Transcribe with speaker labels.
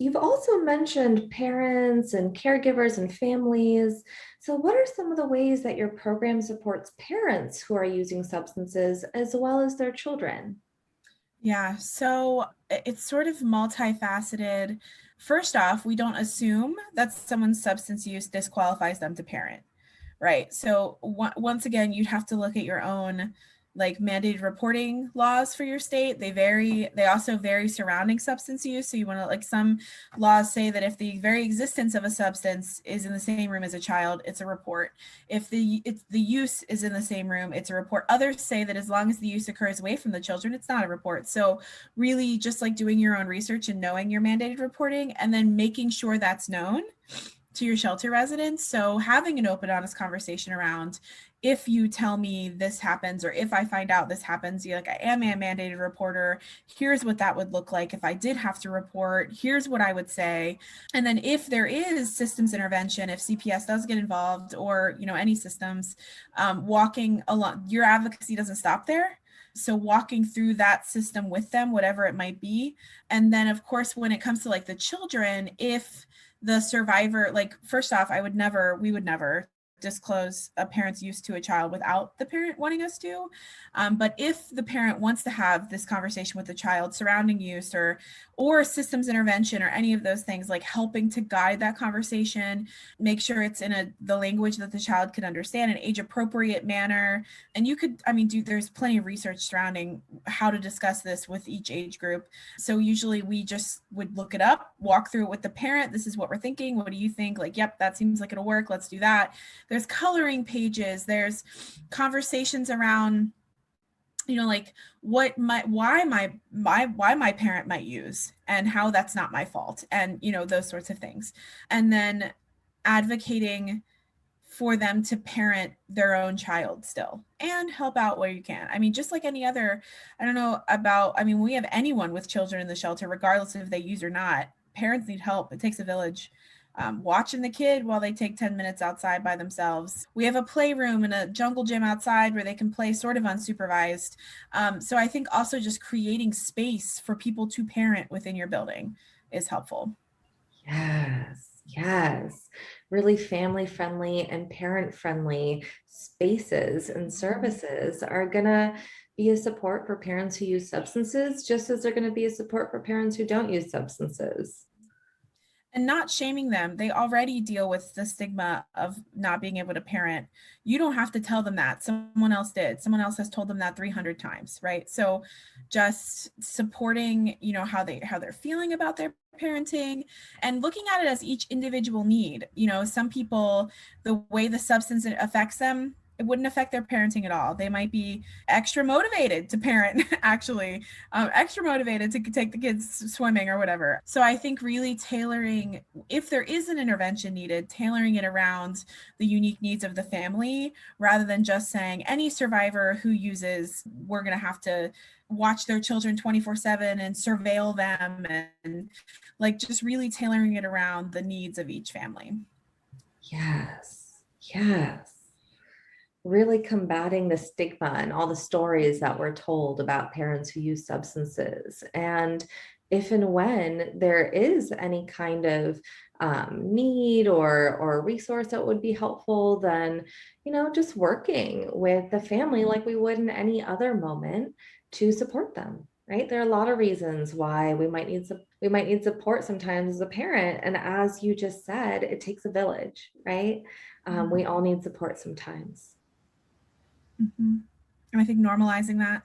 Speaker 1: You've also mentioned parents and caregivers and families. So, what are some of the ways that your program supports parents who are using substances as well as their children?
Speaker 2: Yeah, so it's sort of multifaceted. First off, we don't assume that someone's substance use disqualifies them to parent, right? So once again, you'd have to look at your own like mandated reporting laws for your state. They vary. They also vary surrounding substance use. So you want to like some laws say that if the very existence of a substance is in the same room as a child, it's a report. If the use is in the same room, it's a report. Others say that as long as the use occurs away from the children, it's not a report. So really just like doing your own research and knowing your mandated reporting and then making sure that's known to your shelter residents. So having an open, honest conversation around if you tell me this happens or if I find out this happens, you're like, I am a mandated reporter. Here's what that would look like if I did have to report. Here's what I would say. And then if there is systems intervention, if CPS does get involved or, any systems, walking along, your advocacy doesn't stop there. So walking through that system with them, whatever it might be. And then of course, when it comes to like the children, if the survivor, like first off, we would never disclose a parent's use to a child without the parent wanting us to. But if the parent wants to have this conversation with the child surrounding use or systems intervention or any of those things, like helping to guide that conversation, make sure it's in the language that the child can understand, an age appropriate manner. And you could, there's plenty of research surrounding how to discuss this with each age group. So usually we just would look it up, walk through it with the parent. This is what we're thinking. What do you think? Like, yep, that seems like it'll work. Let's do that. There's coloring pages. There's conversations around, like why my parent might use and how that's not my fault and, those sorts of things. And then advocating for them to parent their own child still and help out where you can. Just like any other, I don't know about, we have anyone with children in the shelter, regardless if they use or not, parents need help. It takes a village. Watching the kid while they take 10 minutes outside by themselves. We have a playroom and a jungle gym outside where they can play sort of unsupervised. So I think also just creating space for people to parent within your building is helpful.
Speaker 1: Yes, yes. Really family friendly and parent friendly spaces and services are going to be a support for parents who use substances, just as they're going to be a support for parents who don't use substances.
Speaker 2: And not shaming them. They already deal with the stigma of not being able to parent. You don't have to tell them that. Someone else did. Someone else has told them that 300 times, right? So just supporting, how they're feeling about their parenting and looking at it as each individual need. Some people, the way the substance affects them, it wouldn't affect their parenting at all. They might be extra motivated to parent, actually, extra motivated to take the kids swimming or whatever. So I think really tailoring, if there is an intervention needed, tailoring it around the unique needs of the family rather than just saying any survivor who uses, we're going to have to watch their children 24/7 and surveil them and like just really tailoring it around the needs of each family.
Speaker 1: Yes, yes. Really combating the stigma and all the stories that we're told about parents who use substances. And if and when there is any kind of need or resource that would be helpful, then, just working with the family like we would in any other moment to support them. Right. There are a lot of reasons why we might need support sometimes as a parent. And as you just said, it takes a village, right? We all need support sometimes.
Speaker 2: Mm-hmm. And I think normalizing that